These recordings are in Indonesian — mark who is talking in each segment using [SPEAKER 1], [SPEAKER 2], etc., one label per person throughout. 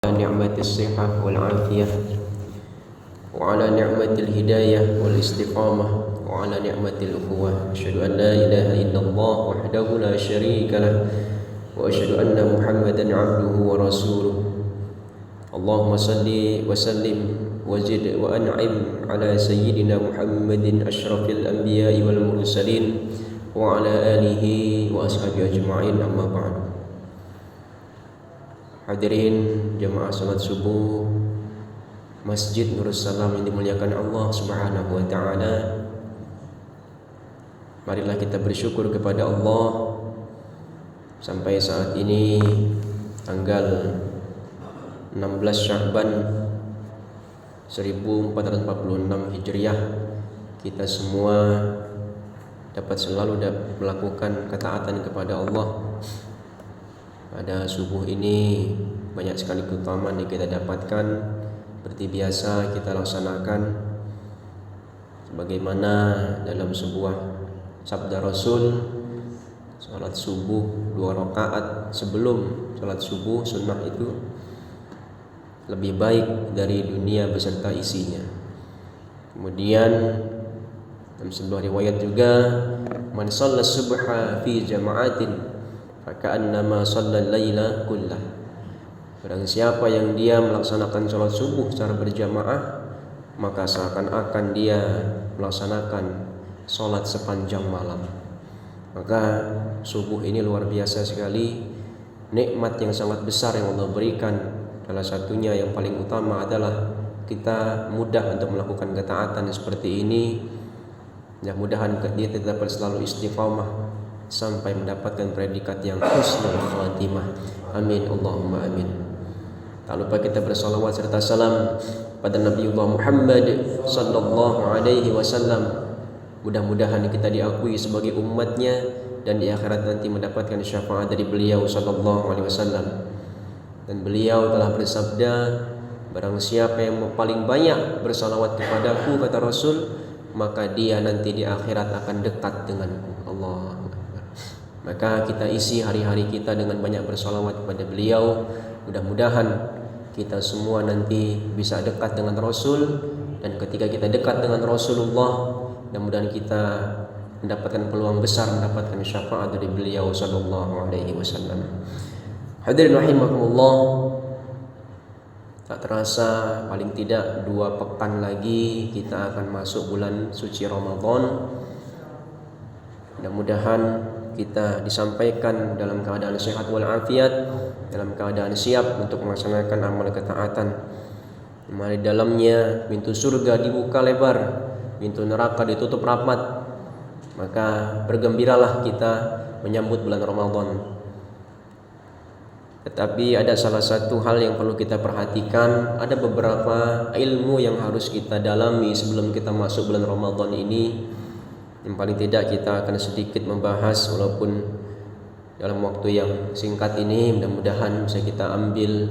[SPEAKER 1] نعمة الصحة والعافية وعلى نعمة الهداية والاستقامة وعلى نعمة الأخوة. أشهد أن لا إله إلا الله وحده لا شريك له وأشهد أن محمدا عبده ورسوله. اللهم صل وسلم وزد وأنعم على سيدنا محمد أشرف الأنبياء والمرسلين وعلى آله وأصحابه أجمعين. أما بعد. Hadirin jemaah salat subuh Masjid Nurus Salam yang dimuliakan Allah Subhanahu wa taala. Marilah kita bersyukur kepada Allah sampai saat ini tanggal 16 Sya'ban 1446 Hijriah, kita semua dapat selalu melakukan ketaatan kepada Allah. Pada subuh ini banyak sekali keutamaan yang kita dapatkan. Seperti biasa kita laksanakan sebagaimana dalam sebuah sabda Rasul, salat subuh 2 rakaat sebelum salat subuh sunnah itu lebih baik dari dunia beserta isinya. Kemudian dalam sebuah riwayat juga, man shalla subha fi jama'atin faka'annama shallal laila kullah. Barang siapa yang dia melaksanakan salat subuh secara berjamaah, maka seakan-akan dia melaksanakan salat sepanjang malam. Maka subuh ini luar biasa sekali, nikmat yang sangat besar yang Allah berikan. Salah satunya yang paling utama adalah kita mudah untuk melakukan ketaatan seperti ini. Mudah-mudahan dia tetap selalu istiqamah sampai mendapatkan predikat yang husnul khatimah. Amin Allahumma amin. Tak lupa kita bersalawat serta salam pada Nabiullah Muhammad sallallahu alaihi wasallam. Mudah-mudahan kita diakui sebagai umatnya dan di akhirat nanti mendapatkan syafaat dari beliau sallallahu alaihi wasallam. Dan beliau telah bersabda, barang siapa yang paling banyak bersalawat kepadaku, kata Rasul, maka dia nanti di akhirat akan dekat denganku. Allah. Maka kita isi hari-hari kita dengan banyak bersalawat kepada beliau. Mudah-mudahan kita semua nanti bisa dekat dengan Rasul, dan ketika kita dekat dengan Rasulullah, mudah-mudahan kita mendapatkan peluang besar mendapatkan syafaat dari beliau sallallahu alaihi wasallam. Hadirin rahimakumullah, tak terasa paling tidak 2 pekan lagi kita akan masuk bulan suci Ramadan. Mudah-mudahan kita disampaikan dalam keadaan sehat wal afiat, dalam keadaan siap untuk melaksanakan amal ketaatan. Di dalamnya pintu surga dibuka lebar, pintu neraka ditutup rapat. Maka bergembiralah kita menyambut bulan Ramadan. Tetapi ada salah satu hal yang perlu kita perhatikan, ada beberapa ilmu yang harus kita dalami sebelum kita masuk bulan Ramadan ini. Yang paling tidak kita akan sedikit membahas, walaupun dalam waktu yang singkat ini mudah-mudahan bisa kita ambil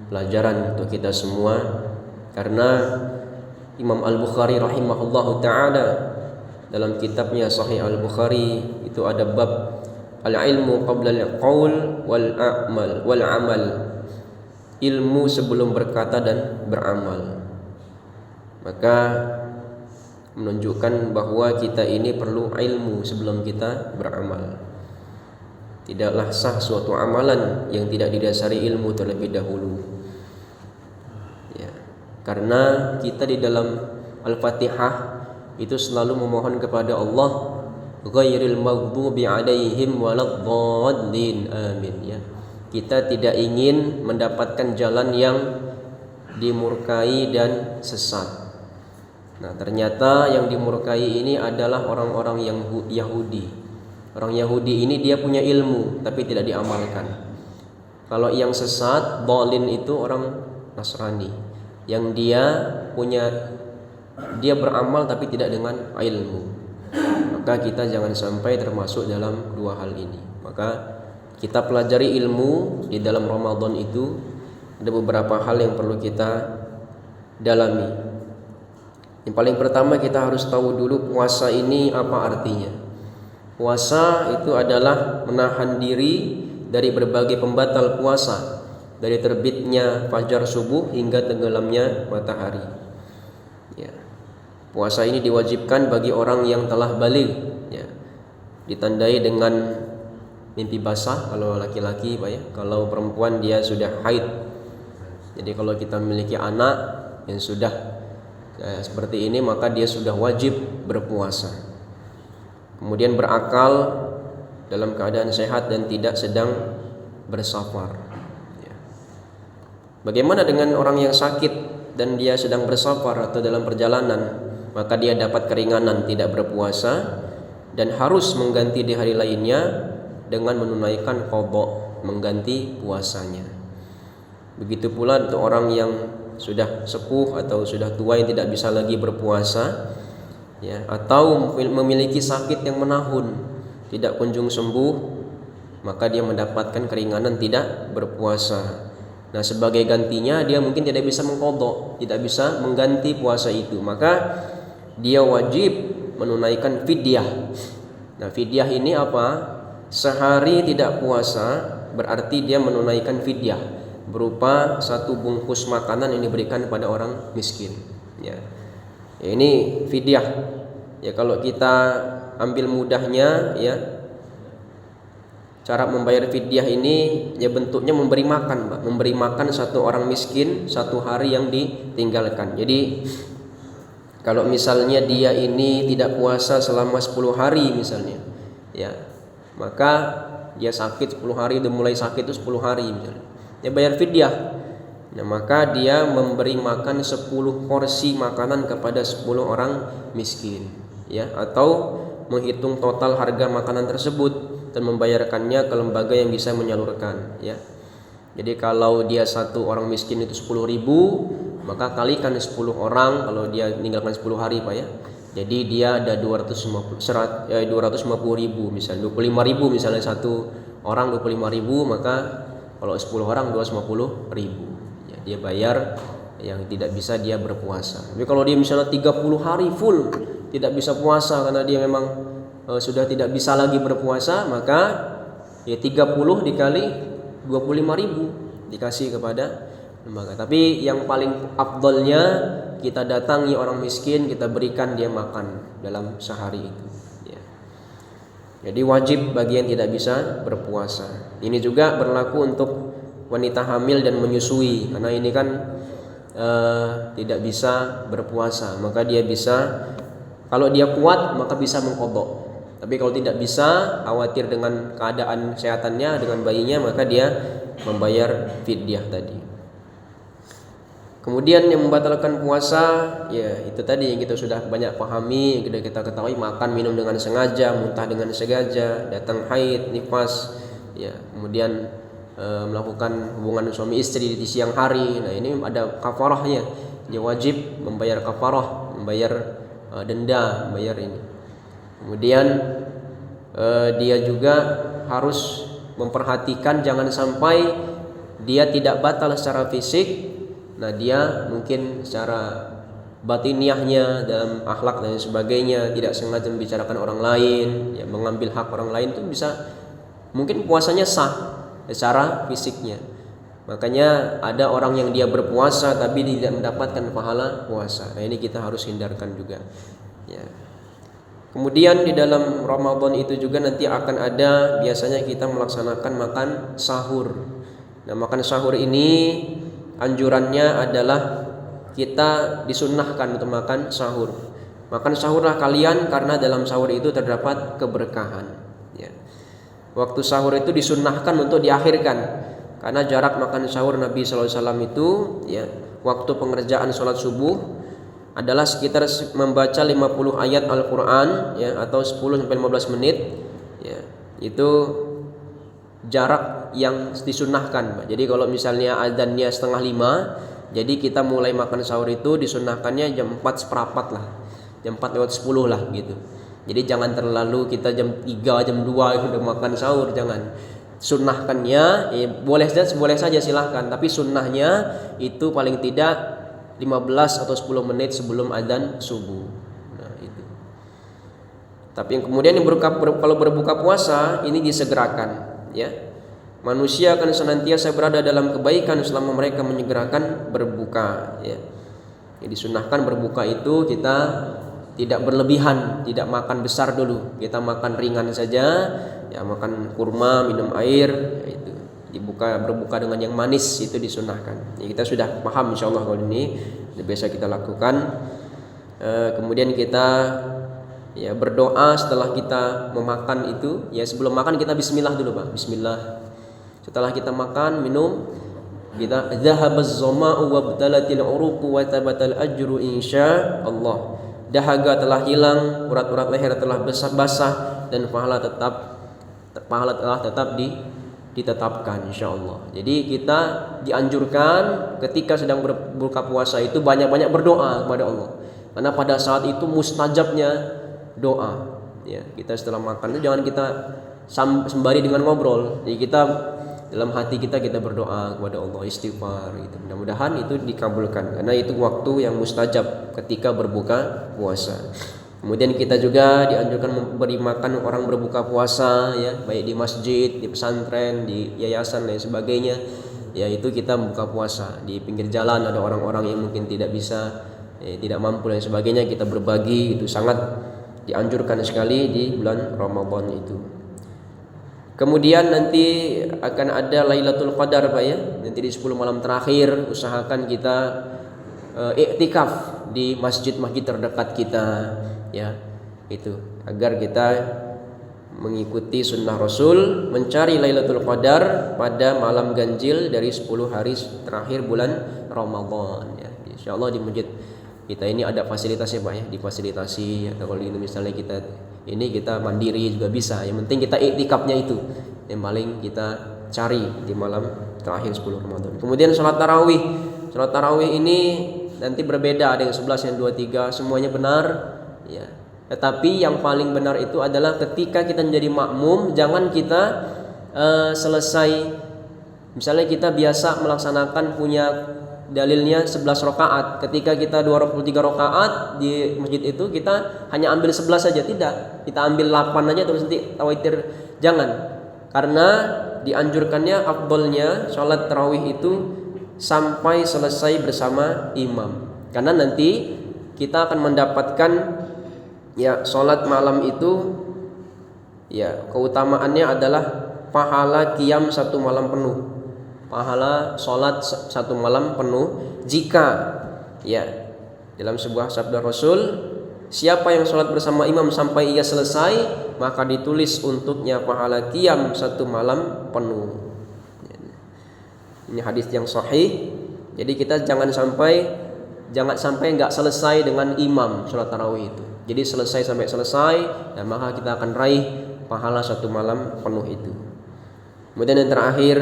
[SPEAKER 1] pelajaran untuk kita semua. Karena Imam Al-Bukhari rahimahullahu ta'ala dalam kitabnya Sahih Al-Bukhari itu ada bab al-ilmu qabla al-qaul wal amal, ilmu sebelum berkata dan beramal. Maka menunjukkan bahwa kita ini perlu ilmu sebelum kita beramal. Tidaklah sah suatu amalan yang tidak didasari ilmu terlebih dahulu. Karena kita di dalam Al-Fatihah itu selalu memohon kepada Allah, ghairil maghdubi alaihim waladdallin, amin. Kita tidak ingin mendapatkan jalan yang dimurkai dan sesat. Nah, ternyata yang dimurkai ini adalah orang-orang yang Yahudi. Orang Yahudi ini dia punya ilmu tapi tidak diamalkan. Kalau yang sesat, dhalin itu orang Nasrani, yang dia beramal tapi tidak dengan ilmu. Maka kita jangan sampai termasuk dalam 2 hal ini. Maka kita pelajari ilmu di dalam Ramadan itu. Ada beberapa hal yang perlu kita dalami. Yang paling pertama, kita harus tahu dulu puasa ini apa artinya. Puasa itu adalah menahan diri dari berbagai pembatal puasa dari terbitnya fajar subuh hingga tenggelamnya matahari. Ya. Puasa ini diwajibkan bagi orang yang telah baligh, ya. Ditandai dengan mimpi basah kalau laki-laki, Pak ya. Kalau perempuan dia sudah haid. Jadi kalau kita memiliki anak yang sudah seperti ini, maka dia sudah wajib berpuasa. Kemudian berakal dalam keadaan sehat dan tidak sedang bersafar. Ya. Bagaimana dengan orang yang sakit dan dia sedang bersafar atau dalam perjalanan? Maka dia dapat keringanan tidak berpuasa dan harus mengganti di hari lainnya dengan menunaikan qadha, mengganti puasanya. Begitu pula untuk orang yang sudah sepuh atau sudah tua yang tidak bisa lagi berpuasa, ya, atau memiliki sakit yang menahun tidak kunjung sembuh, maka dia mendapatkan keringanan tidak berpuasa. Nah, sebagai gantinya dia mungkin tidak bisa mengqadha, tidak bisa mengganti puasa itu, maka dia wajib menunaikan fidyah. Nah, fidyah ini apa? Sehari tidak puasa berarti dia menunaikan fidyah berupa 1 bungkus makanan yang diberikan kepada orang miskin. Ya, ini fidyah. Ya, kalau kita ambil mudahnya, ya, cara membayar fidyah ini ya bentuknya memberi makan, Pak. Memberi makan 1 orang miskin 1 hari yang ditinggalkan. Jadi kalau misalnya dia ini tidak puasa selama 10 hari misalnya, ya, maka dia sakit 10 hari, udah mulai sakit itu 10 hari misalnya, dia bayar fidyah. Nah, maka dia memberi makan 10 porsi makanan kepada 10 orang miskin, ya, atau menghitung total harga makanan tersebut dan membayarkannya ke lembaga yang bisa menyalurkan, ya. Jadi kalau dia 1 orang miskin itu 10.000, maka kalikan 10 orang, kalau dia meninggalkan 10 hari, Pak ya. Jadi dia ada 250.000 misalnya, 25.000 misalnya 1 orang 25.000, maka kalau 10 orang 250.000. Ya, dia bayar yang tidak bisa dia berpuasa. Tapi kalau dia misalnya 30 hari full tidak bisa puasa karena dia memang sudah tidak bisa lagi berpuasa, maka ya 30 dikali 25.000 dikasih kepada lembaga. Tapi yang paling afdalnya kita datangi orang miskin, kita berikan dia makan dalam sehari itu, ya. Jadi wajib bagi yang tidak bisa berpuasa. Ini juga berlaku untuk wanita hamil dan menyusui, karena ini kan tidak bisa berpuasa, maka dia bisa, kalau dia kuat maka bisa mengqadha. Tapi kalau tidak bisa, khawatir dengan keadaan kesehatannya, dengan bayinya, maka dia membayar fidyah tadi. Kemudian yang membatalkan puasa, ya itu tadi yang kita sudah banyak pahami, yang kita ketahui, makan minum dengan sengaja, muntah dengan sengaja, datang haid, nifas, ya, kemudian melakukan hubungan suami istri di siang hari. Nah, ini ada kafarahnya. Dia wajib membayar kafarah, membayar denda, membayar ini. Kemudian dia juga harus memperhatikan jangan sampai dia tidak batal secara fisik. Nah, dia mungkin secara batiniahnya dalam akhlak dan sebagainya tidak sengaja membicarakan orang lain, ya, mengambil hak orang lain, itu bisa mungkin puasanya sah secara fisiknya. Makanya ada orang yang dia berpuasa tapi tidak mendapatkan pahala puasa. Nah, ini kita harus hindarkan juga, ya. Kemudian di dalam Ramadan itu juga nanti akan ada, biasanya kita melaksanakan makan sahur. Nah, makan sahur ini anjurannya adalah kita disunnahkan untuk makan sahur. Makan sahurlah kalian karena dalam sahur itu terdapat keberkahan, ya. Waktu sahur itu disunnahkan untuk diakhirkan karena jarak makan sahur Nabi SAW itu, ya, waktu pengerjaan sholat subuh adalah sekitar membaca 50 ayat Al-Quran, ya, atau 10-15 menit, ya. Itu jarak yang disunnahkan, Pak. Jadi kalau misalnya azannya 4:30, jadi kita mulai makan sahur itu disunnahkannya jam 4:15 lah, jam 4:10 lah gitu. Jadi jangan terlalu kita jam 3, jam 2 udah makan sahur, jangan. Sunnahkannya boleh saja silahkan, tapi sunnahnya itu paling tidak 15 atau 10 menit sebelum adzan subuh. Nah, itu. Tapi yang kemudian yang kalau berbuka puasa ini disegerakan, ya. manusia akan senantiasa berada dalam kebaikan selama mereka menyegerakan berbuka, ya. Jadi disunahkan berbuka itu kita tidak berlebihan, tidak makan besar dulu. Kita makan ringan saja, ya, makan kurma, minum air, ya, itu. Berbuka dengan yang manis itu disunahkan. Ya, kita sudah paham insyaallah kalau ini biasa kita lakukan. Kemudian kita ya berdoa setelah kita memakan itu. Ya, sebelum makan kita bismillah dulu, Pak. Bismillah. Setelah kita makan, minum, kita dhahabaz zama'u wabtalatil uruqu wa tabatal ajru insyaallah. Dahaga telah hilang, urat-urat leher telah basah dan pahala telah tetap ditetapkan insyaallah. Jadi kita dianjurkan ketika sedang berbuka puasa itu banyak-banyak berdoa kepada Allah. Karena pada saat itu mustajabnya doa. Ya, kita setelah makan itu jangan kita sembari dengan ngobrol. Jadi kita dalam hati kita berdoa kepada Allah, istighfar gitu. Mudah-mudahan itu dikabulkan karena itu waktu yang mustajab ketika berbuka puasa. Kemudian kita juga dianjurkan memberi makan orang berbuka puasa, ya, baik di masjid, di pesantren, di yayasan dan sebagainya. Yaitu kita buka puasa di pinggir jalan ada orang-orang yang mungkin tidak bisa, tidak mampu dan sebagainya, kita berbagi, itu sangat dianjurkan sekali di bulan Ramadan itu. Kemudian nanti akan ada Lailatul Qadar, Pak, ya. Nanti di 10 malam terakhir usahakan kita iktikaf di masjid-masjid terdekat kita, ya, itu agar kita mengikuti sunnah Rasul mencari Lailatul Qadar pada malam ganjil dari 10 hari terakhir bulan Ramadan, ya. Insyaallah di masjid kita ini ada fasilitasnya, Pak, ya, difasilitasi. Atau kalau ini misalnya kita mandiri juga bisa. Yang penting kita iktikafnya itu yang paling kita cari di malam terakhir 10 Ramadan. Kemudian salat tarawih. Salat tarawih ini nanti berbeda, ada yang 11, yang 23, semuanya benar, ya. Tetapi yang paling benar itu adalah ketika kita menjadi makmum, jangan kita selesai, misalnya kita biasa melaksanakan punya dalilnya 11 rakaat. Ketika kita 23 rakaat di masjid itu kita hanya ambil 11 saja, tidak. Kita ambil 8 aja terus nanti tawitir. Jangan. Karena dianjurkannya afdolnya salat tarawih itu sampai selesai bersama imam. Karena nanti kita akan mendapatkan, ya, salat malam itu, ya, keutamaannya adalah pahala qiyam 1 malam penuh. Pahala salat 1 malam penuh jika, ya, dalam sebuah sabda Rasul, siapa yang salat bersama imam sampai ia selesai, maka ditulis untuknya pahala qiyam 1 malam penuh. Ini hadis yang sahih. Jadi kita jangan sampai enggak selesai dengan imam salat tarawih itu. Jadi sampai selesai, dan maka kita akan raih pahala 1 malam penuh itu. Kemudian yang terakhir,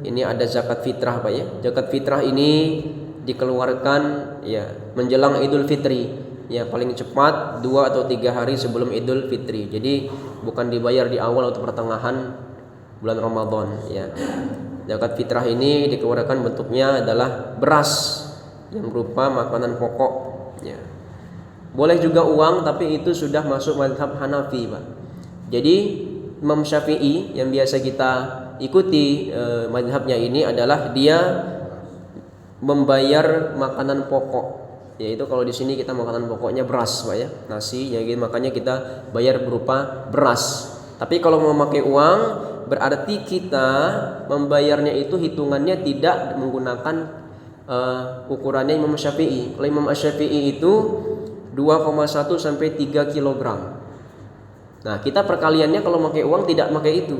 [SPEAKER 1] ini ada zakat fitrah, Pak, ya. Zakat fitrah ini dikeluarkan, ya, menjelang Idul Fitri, ya, paling cepat 2 atau 3 hari sebelum Idul Fitri. Jadi bukan dibayar di awal atau pertengahan bulan Ramadan, ya. Zakat fitrah ini dikeluarkan bentuknya adalah beras yang berupa makanan pokok, ya. Boleh juga uang, tapi itu sudah masuk mazhab Hanafi, Pak. Jadi Imam Syafi'i yang biasa kita ikuti mazhabnya ini adalah dia membayar makanan pokok, yaitu kalau di sini kita makanan pokoknya beras, Pak, ya, nasi, ya, makanya kita bayar berupa beras. Tapi kalau mau pakai uang, berarti kita membayarnya itu hitungannya tidak menggunakan ukurannya Imam Syafi'i. Kalau Imam Syafi'i itu 2,1 sampai 3 kilogram. Nah, kita perkaliannya kalau pakai uang tidak pakai itu.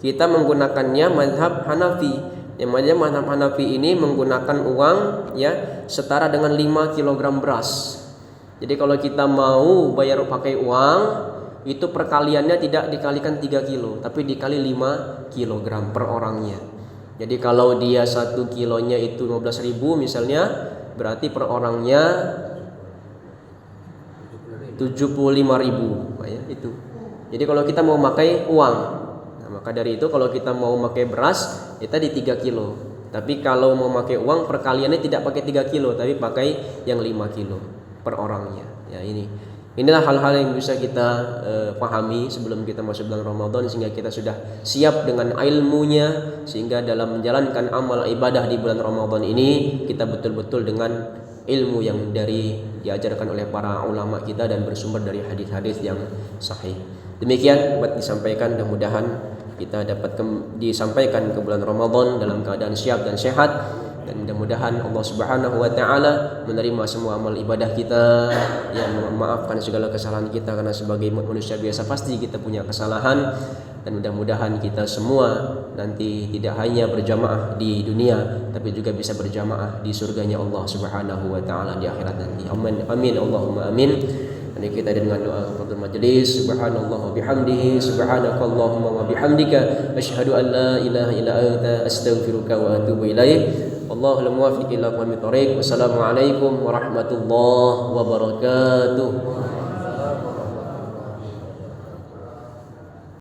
[SPEAKER 1] Kita menggunakannya mazhab Hanafi. Yang mazhab Hanafi ini menggunakan uang, ya, setara dengan 5 kilogram beras. Jadi kalau kita mau bayar pakai uang, itu perkaliannya tidak dikalikan 3 kilo, tapi dikali 5 kilogram per orangnya. Jadi kalau dia 1 kilonya itu 15.000 misalnya, berarti per orangnya 75.000, Pak, ya, itu. Jadi kalau kita mau pakai uang, nah, maka dari itu kalau kita mau pakai beras, kita di 3 kilo. Tapi kalau mau pakai uang, perkaliannya tidak pakai 3 kilo, tapi pakai yang 5 kilo per orangnya. Ya, ini Inilah hal-hal yang bisa kita pahami sebelum kita masuk bulan Ramadan, sehingga kita sudah siap dengan ilmunya, sehingga dalam menjalankan amal ibadah di bulan Ramadan ini kita betul-betul dengan ilmu yang diajarkan oleh para ulama kita dan bersumber dari hadis-hadis yang sahih. Demikian dapat disampaikan, mudah-mudahan kita dapat disampaikan ke bulan Ramadan dalam keadaan siap dan sehat, dan mudah-mudahan Allah Subhanahu wa taala menerima semua amal ibadah kita, yang memaafkan segala kesalahan kita, karena sebagai manusia biasa pasti kita punya kesalahan. Dan mudah-mudahan kita semua nanti tidak hanya berjamaah di dunia, tapi juga bisa berjamaah di surganya Allah Subhanahu wa taala di akhirat nanti. Amin, amin, Allahumma amin. Dan kita dengan doa kepada majelis. Subhanallah wa bihamdihi, subhanakallahumma wa bihamdika, asyhadu an la ilaha illa anta, astaghfiruka wa atubu ilaik. Allahul muwaffiq ila aqwamit thoriq. Wassalamualaikum warahmatullahi wabarakatuh.